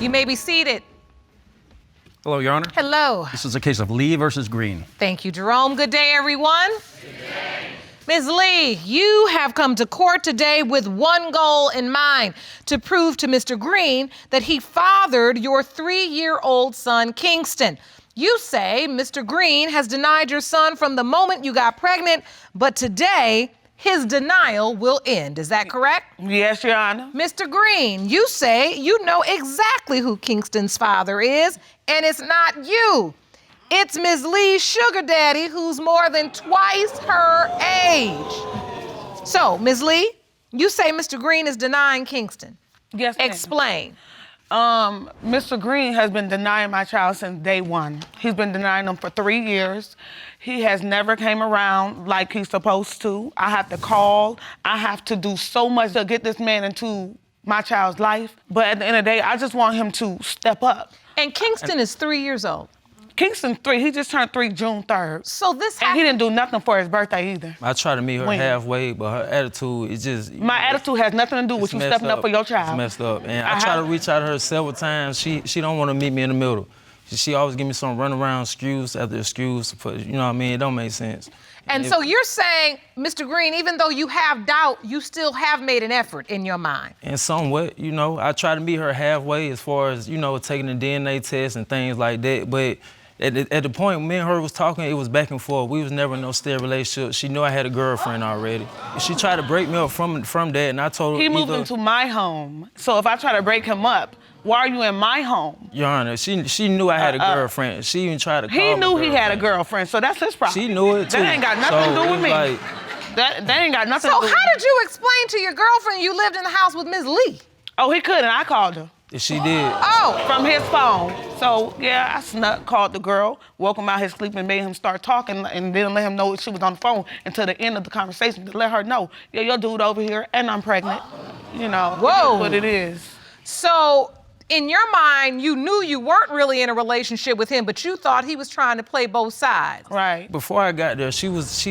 You may be seated. Hello, Your Honor. Hello. This is a case of Lee versus Green. Thank you, Jerome. Good day, everyone. Good day. Ms. Lee, you have come to court today with one goal in mind, to prove to Mr. Green that he fathered your 3-year-old son, Kingston. You say Mr. Green has denied your son from the moment you got pregnant, but today, his denial will end. Is that correct? Yes, Your Honor. Mr. Green, you say you know exactly who Kingston's father is, and it's not you. It's Ms. Lee's sugar daddy, who's more than twice her age. So, Ms. Lee, you say Mr. Green is denying Kingston. Yes, ma'am. Explain. Mr. Green has been denying my child since day one. He's been denying him for 3 years. He has never came around like he's supposed to. I have to call. I have to do so much to get this man into my child's life. But at the end of the day, I just want him to step up. And Kingston is 3 years old. Kingston's 3. He just turned 3 June 3rd. So this And he didn't do nothing for his birthday either. I try to meet her When? halfway, but her attitude is just... My attitude has nothing to do with you stepping up for your child. It's messed up. And I try to reach out to her several times. She don't want to meet me in the middle. She always give me some runaround excuse after excuse. For, you know what I mean? It don't make sense. And so you're saying, Mr. Green, even though you have doubt, you still have made an effort in your mind. And somewhat, you know, I try to meet her halfway as far as, you know, taking the DNA test and things like that. But at the point me and her was talking, it was back and forth. We was never in no steady relationship. She knew I had a girlfriend already. She tried to break me up from that, and I told her... He moved into my home. So if I try to break him up, why are you in my home? Your Honor, she knew I had a girlfriend. She even tried to call He me knew he had a girlfriend. girlfriend, so that's his problem. She knew it too. That ain't got nothing to do with me. Like, that ain't got nothing So to do with how me. did you explain to your girlfriend you lived in the house with Ms. Lee? Oh, he couldn't. I called her. she did. Oh. From his phone. So, yeah, I snuck, called the girl, woke him out his sleep and made him start talking and didn't let him know she was on the phone until the end of the conversation to let her know, yeah, your dude over here and I'm pregnant. You know, Whoa. It is what it is. So in your mind, you knew you weren't really in a relationship with him, but you thought he was trying to play both sides. Right. Before I got there, she was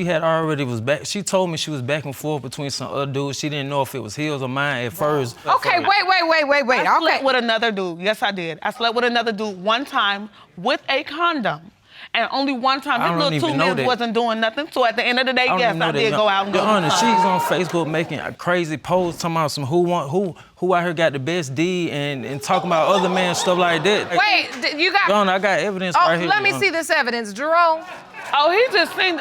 back. She told me she was back and forth between some other dudes. She didn't know if it was his or mine at first. Okay, wait. I slept Okay. with another dude. Yes, I did. I slept with another dude one time with a condom. And only one time, I his don't little even 2 know minutes that. wasn't doing nothing. So at the end of the day, I don't yes, even know I that. did go out and Your go. Honor, she's on Facebook making a crazy post talking about some who out here got the best D and talking about other men, stuff like that. Wait, you got... Your Honor, I got evidence right here. Let me Your Honor. see this evidence. Jerome, Oh, he just seen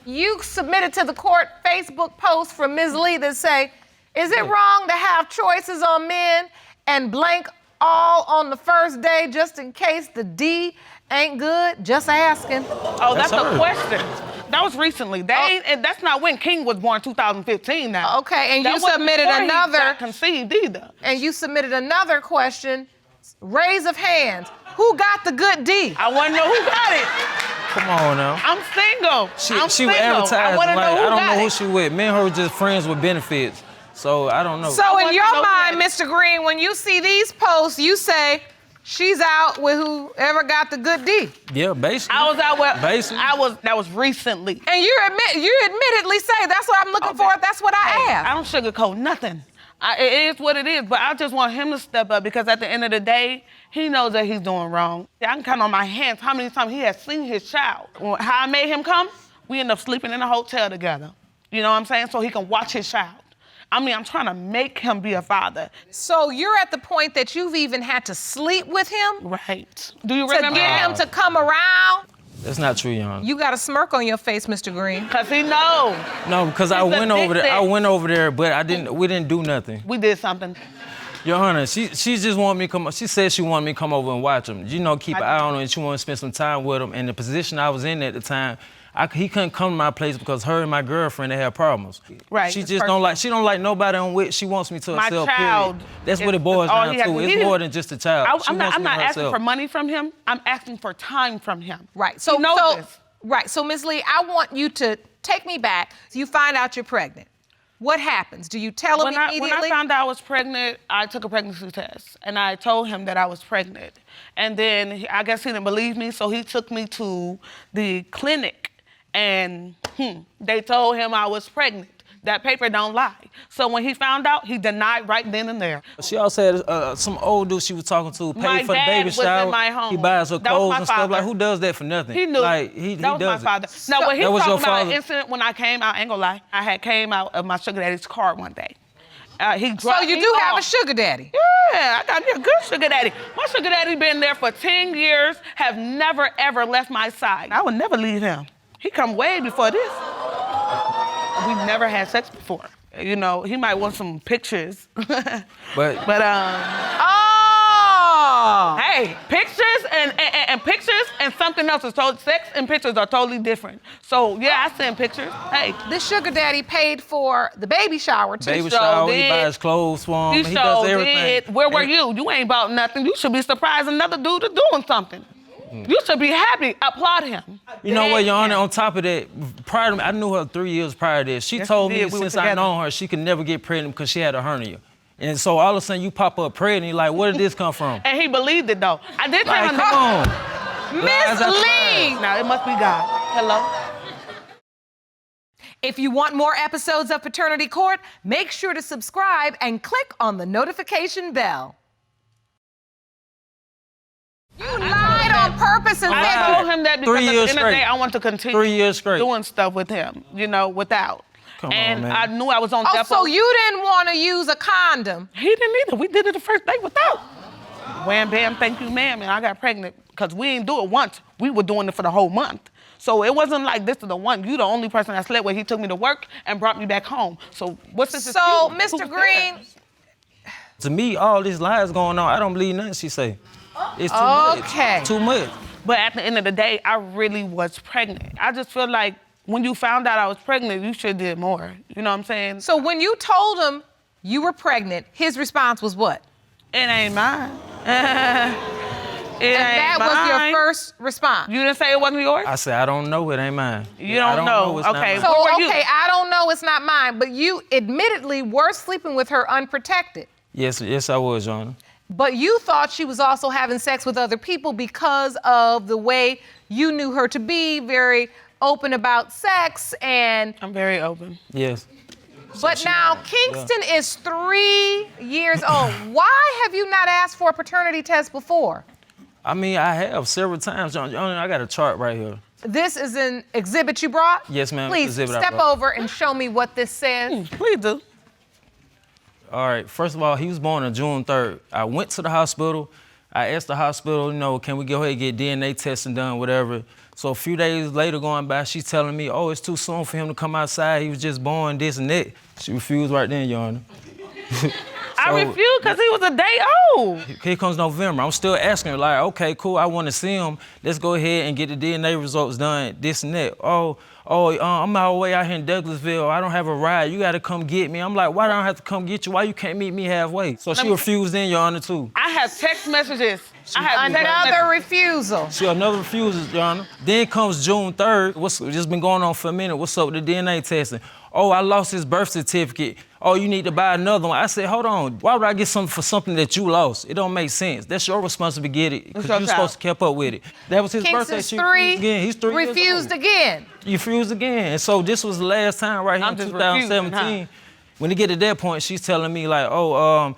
you submitted to the court Facebook post from Ms. Lee that say, is it wrong to have choices on men and blank all on the first day just in case the D ain't good? Just asking. Oh, that's a her. question. That was recently. And that's not when King was born, 2015 now. Okay, and That you wasn't submitted before he another... got conceived either. And you submitted another question, raise of hands. Who got the good D? I want to know who got it. Come on now. I'm single. I'm She single. was advertising I want to like, know who I don't got know who it. she with. Me and her were just friends with benefits. So I don't know. So want in to your know mind, that. Mr. Green, when you see these posts, you say, she's out with whoever got the good D. Yeah, basically. I was out with. Basically. That was recently. And you admittedly say, that's what I'm looking for, that's what I I have. don't sugarcoat nothing. It is what it is, but I just want him to step up because at the end of the day, he knows that he's doing wrong. I can count on my hands how many times he has seen his child. How I made him come, we end up sleeping in a hotel together. You know what I'm saying? So he can watch his child. I mean, I'm trying to make him be a father. So you're at the point that you've even had to sleep with him? Right. Do you To remember? get him to come around? That's not true, Your Honor. You got a smirk on your face, Mr. Green. Because he knows. No, because I He's went over there. addicted. I went over there, but we didn't do nothing. We did something. Your Honor, she just wanted me to come. She said she wanted me to come over and watch him. You know, keep an eye on him, and she wanted to spend some time with him. And the position I was in at the time, he couldn't come to my place because her and my girlfriend, they had problems. Right. She just don't like nobody on which she wants me to My herself. child. Period. That's what it boils down to. It's more than just a child. I'm not asking herself. for money from him. I'm asking for time from him. Right. He knows this. Right. So, Ms. Lee, I want you to take me back. You find out you're pregnant. What happens? Do you tell him immediately? When I found out I was pregnant, I took a pregnancy test, and I told him that I was pregnant. And then I guess he didn't believe me, so he took me to the clinic, and they told him I was pregnant. That paper don't lie. So when he found out, he denied right then and there. She also had some old dude she was talking to My paid for the dad baby was in shower. my home. He buys her That was clothes my and stuff. father. Like, who does that for nothing? He knew. Like, he that was does my father. it. Now, when he That was talking your about an father? incident when I came out, I ain't gonna lie, I had came out of my sugar daddy's car one day. He So dropped you me do have a off. sugar daddy? Yeah, I got me a good sugar daddy. My sugar daddy been there for 10 years, have never, ever left my side. I would never leave him. He come way before this. We've never had sex before. You know, he might want some pictures. But Oh! Hey, pictures and pictures and something else is totally, sex and pictures are totally different. So yeah, I send pictures. Hey. This sugar daddy paid for the baby shower too. baby sure shower, he did. buys clothes for him. He He sure does everything. did. Where were And- you? You ain't bought nothing. You should be surprised another dude is doing something. You should be happy. Applaud him. You know what, Your Honor, Yeah. on top of that, prior to me, I knew her 3 years prior to this. She Yes, told you me did. We were since I together. known her, she could never get pregnant because she had a hernia. And so all of a sudden you pop up pregnant, you're like, where did this come from? And he believed it though. I did tell Like, him come on. Miss Lies after Lee! lies. Now it must be God. Hello? If you want more episodes of Paternity Court, make sure to subscribe and click on the notification bell. You lied on purpose and I said told him that because 3 at the years end of the day, straight. I want to continue 3 years straight. doing stuff with him, you know, without. Come on, and man. I knew I was on Oh, death so row. you didn't want to use a condom. He didn't either. We did it the first day without. Wham, bam, thank you, ma'am. And I got pregnant because we didn't do it once. We were doing it for the whole month. So it wasn't like this is the one. You the only person I slept with. He took me to work and brought me back home. So what's this So, excuse? Mr. Who's Green, there? To me, all these lies going on, I don't believe nothing she say. It's too Okay. much. Too much. But at the end of the day, I really was pregnant. I just feel like when you found out I was pregnant, you should have did more. You know what I'm saying? so when you told him you were pregnant, his response was what? It ain't mine. It And that ain't was your mine. first response. You didn't say it wasn't yours? I said, I don't know, it ain't mine. You don't know. It's not Okay. mine. So, Where were you? okay, I don't know, it's not mine, but you admittedly were sleeping with her unprotected. Yes, I was, Your Honor. But you thought she was also having sex with other people because of the way you knew her to be, very open about sex and I'm very open. Yes. but now Kingston is 3 years old. Why have you not asked for a paternity test before? I mean, I have several times, Your Honor. I got a chart right here. This is an exhibit you brought? Yes, ma'am, Please exhibit I step brought. over and show me what this says. Please do. All right, first of all, he was born on June 3rd. I went to the hospital. I asked the hospital, can we go ahead and get DNA testing done, whatever. So a few days later going by, she's telling me, it's too soon for him to come outside. He was just born, this and that. She refused right then, Your Honor. I So- refused because he was a day old. Here comes November. I'm still asking her, like, okay, cool, I want to see him. Let's go ahead and get the DNA results done, this and that. I'm all the way out here in Douglasville. I don't have a ride. You got to come get me. I'm like, why don't I have to come get you? Why you can't meet me halfway? So she refused then, Your Honor, too. I have text messages. I have text Another messages. refusal. See, another refusal, Your Honor. Then comes June 3rd. What's just been going on for a minute? What's up with the DNA testing? I lost his birth certificate. You need to buy another one. I said, hold on. Why would I get something for something that you lost? It don't make sense. That's your responsibility to get it because your you're child. supposed to keep up with it. That was his birthday. Kingston's She 3, refused again. He's 3 years refused old. again. You refused again. And so this was the last time right here I'm in just 2017. refusing, When it get to that point, she's telling me like, I'm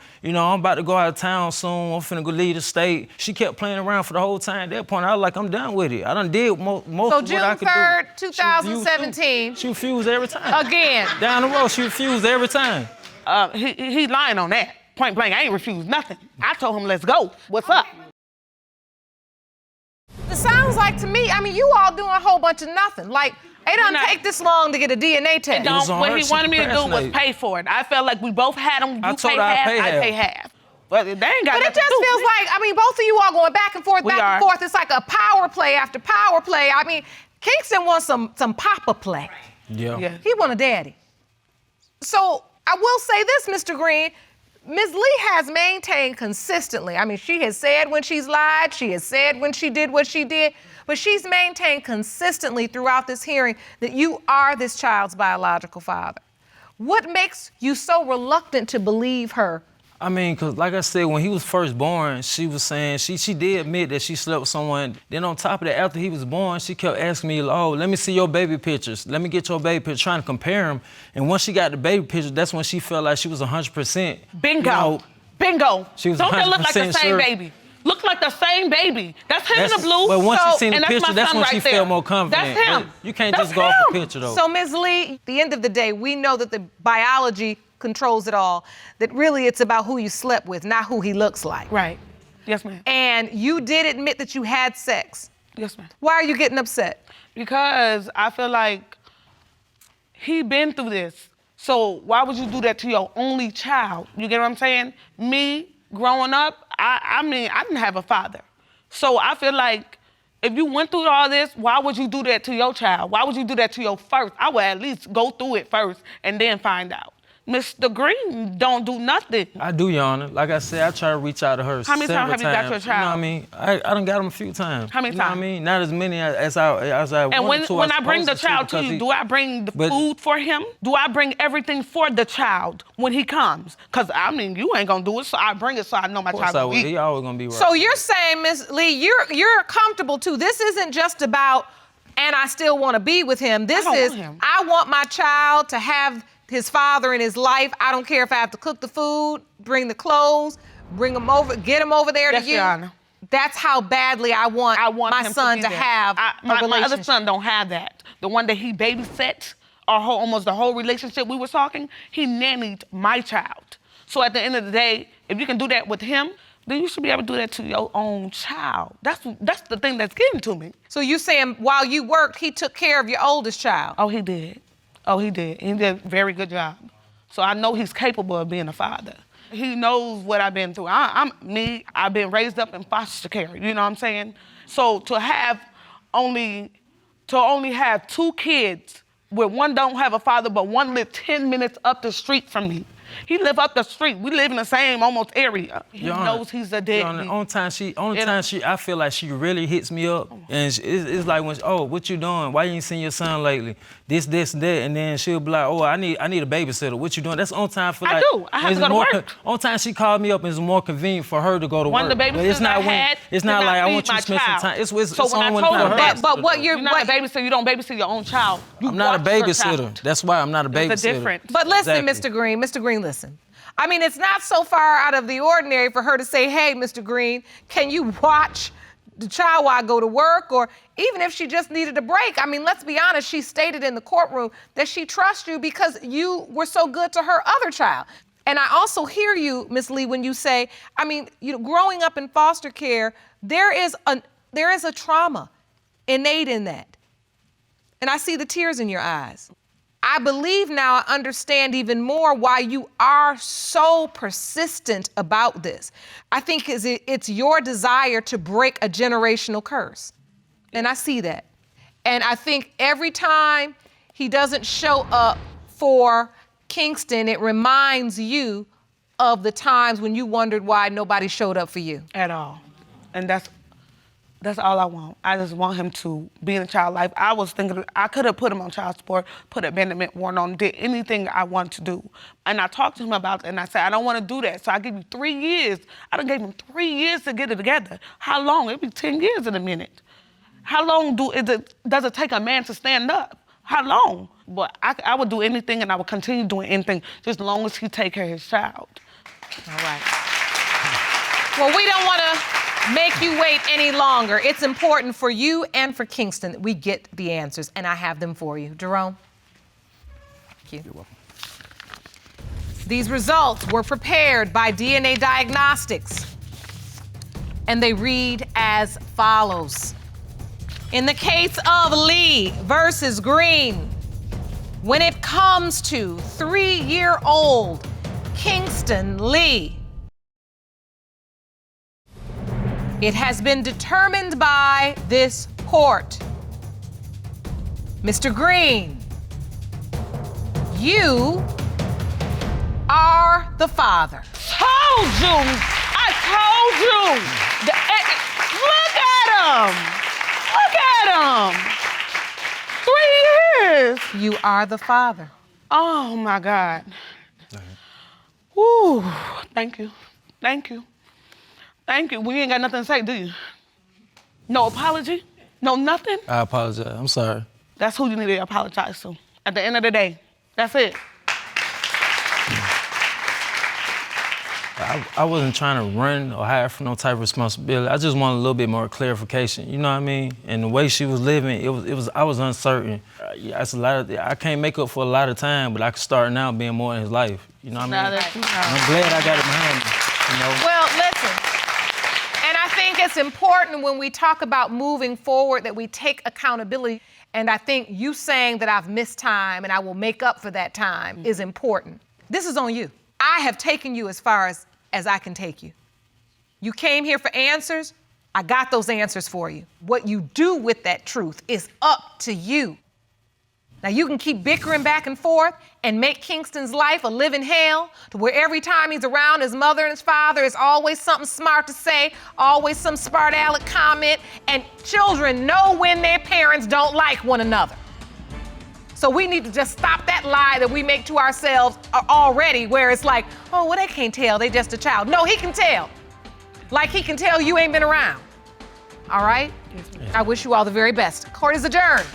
about to go out of town soon. I'm finna go leave the state. She kept playing around for the whole time. At that point, I was like, I'm done with it. I done did most So of what I could June 3rd, do. She refused 2017. She refused every time. Again. Down the road, she refused every time. He lying on that. Point blank, I ain't refused nothing. I told him, let's go. What's up? It sounds like to me, you all doing a whole bunch of nothing. Like, it doesn't not- take this long to get a DNA test. was on What her. he She wanted me to do was procrastinated. pay for it. I felt like we both had them. I You told pay her I'd half, pay I half. pay half. But they ain't got But it nothing just to do feels with it. like, both of you all going back and forth, We back are. and forth. It's like a power play after power play. Kingston wants some papa play. Yeah. Yeah. He want a daddy. So I will say this, Mr. Green, Ms. Lee has maintained consistently. She has said when she's lied, she has said when she did what she did, but she's maintained consistently throughout this hearing that you are this child's biological father. What makes you so reluctant to believe her I mean, cause like I said, when he was first born, she was saying she did admit that she slept with someone. Then on top of that, after he was born, she kept asking me, "Oh, let me see your baby pictures. Let me get your baby picture," trying to compare them. And once she got the baby pictures, that's when she felt like she was 100%. Bingo. Bingo. She was Don't that look like the 100% same sure. baby? Look like the same baby. That's him in the blue. But once she seen the and picture, my that's son when she right there. felt more confident. That's him. But you can't That's just go off a him. picture though. So, Ms. Lee, at the end of the day, we know that the biology controls it all, that really it's about who you slept with, not who he looks like. Right. Yes, ma'am. And you did admit that you had sex. Yes, ma'am. Why are you getting upset? Because I feel like he been through this. So why would you do that to your only child? You get what I'm saying? Me, growing up, I mean, I didn't have a father. So I feel like if you went through all this, why would you do that to your child? Why would you do that to your first? I would at least go through it first and then find out. Mr. Green don't do nothing. I do, Your Honor. Like I said, I try to reach out to her How many several times have you got your You know what I child? mean? I done got him a few times. How many You know what I times? mean? Not as many as I And wanted to. when I bring the supposed child to because you, he- do I bring the But- food for him? Do I bring everything for the child when he comes? Because, I mean, you ain't going to do it, so I bring it so I know my Of course child I will would. eat. He always gonna be right. So you're saying, Ms. Lee, you're comfortable too. This isn't just about, and I still want to be with him. This don't is, want him. I want my child to have his father in his life. I don't care if I have to cook the food, bring the clothes, bring him over, get him over there Yes, to you. Your Honor. That's how badly I want my him son be to there. have my a relationship. other son don't have that. The one that he babysat, almost the whole relationship we were talking, he nannied my child. So at the end of the day, if you can do that with him, then you should be able to do that to your own child. That's the thing that's getting to me. So you saying while you worked, he took care of your oldest child? Oh, he did. Oh, he did. He did a very good job. So I know he's capable of being a father. He knows what I've been through. I've been raised up in foster care, you know what I'm saying? So to only have 2 kids where one don't have a father, but one lived 10 minutes up the street from me. He live up the street. We live in the same almost area. He Your Honor, knows he's a Your deadbeat. Honor, only time I feel like she really hits me up, and it's like when, oh, what you doing? Why you ain't seen your son lately? This, and that, and then she'll be like, oh, I need a babysitter. What you doing? That's the only time I feel I like. do. I have to it's go to more work. Only time she called me up, and it's more convenient for her to go to One work. of the But it's babysitters not I when had it's did not like I feed want you my to spend some child. time. It's So when I only told when her it's that- her. But what You're not a babysitter. You don't babysit your own child. You I'm not a watch your babysitter. child. That's why I'm not a babysitter. It's a difference. But listen, Exactly. Mr. Green, listen. I mean, it's not so far out of the ordinary for her to say, hey, Mr. Green, can you watch the child while I go to work? Or even if she just needed a break. I mean, let's be honest, she stated in the courtroom that she trusts you because you were so good to her other child. And I also hear you, Ms. Lee, when you say, I mean, growing up in foster care, there is a trauma innate in that. And I see the tears in your eyes. I believe now I understand even more why you are so persistent about this. I think it's your desire to break a generational curse. And I see that. And I think every time he doesn't show up for Kingston, it reminds you of the times when you wondered why nobody showed up for you. At all. And that's all I want. I just want him to be in a child life. I was thinking I could have put him on child support, put abandonment warrant on, did anything I wanted to do. And I talked to him about it, and I said, I don't want to do that. So I give you 3 years. I done gave him 3 years to get it together. How long? It'd be 10 years in a minute. How long does it take a man to stand up? How long? But I would do anything, and I would continue doing anything, just as long as he take care of his child. All right. Well, we don't want to make you wait any longer. It's important for you and for Kingston that we get the answers, and I have them for you. Jerome? Thank you. You're welcome. These results were prepared by DNA Diagnostics, and they read as follows. In the case of Lee versus Green, when it comes to 3-year-old Kingston Lee, it has been determined by this court. Mr. Green, you are the father. Told you! I told you! Look at him! Look at him! 3 years! You are the father. Oh my God. Woo, thank you. Thank you. Thank you. We ain't got nothing to say, do you? No apology? No nothing? I apologize. I'm sorry. That's who you need to apologize to. At the end of the day, that's it. I wasn't trying to run or hide from no type of responsibility. I just wanted a little bit more clarification. You know what I mean? And the way she was living, I was uncertain. That's a lot of. I can't make up for a lot of time, but I can start now being more in his life. You know what I mean? I'm glad I got it behind me. You know? Well, listen. And I think it's important when we talk about moving forward that we take accountability. And I think you saying that I've missed time and I will make up for that time is important. This is on you. I have taken you as far as I can take you. You came here for answers. I got those answers for you. What you do with that truth is up to you. Now, you can keep bickering back and forth and make Kingston's life a living hell to where every time he's around his mother and his father, there's always something smart to say, always some smart aleck comment, and children know when their parents don't like one another. So we need to just stop that lie that we make to ourselves already, where it's like, oh, well, they can't tell, they just a child. No, he can tell. Like he can tell you ain't been around. All right? I wish you all the very best. Court is adjourned.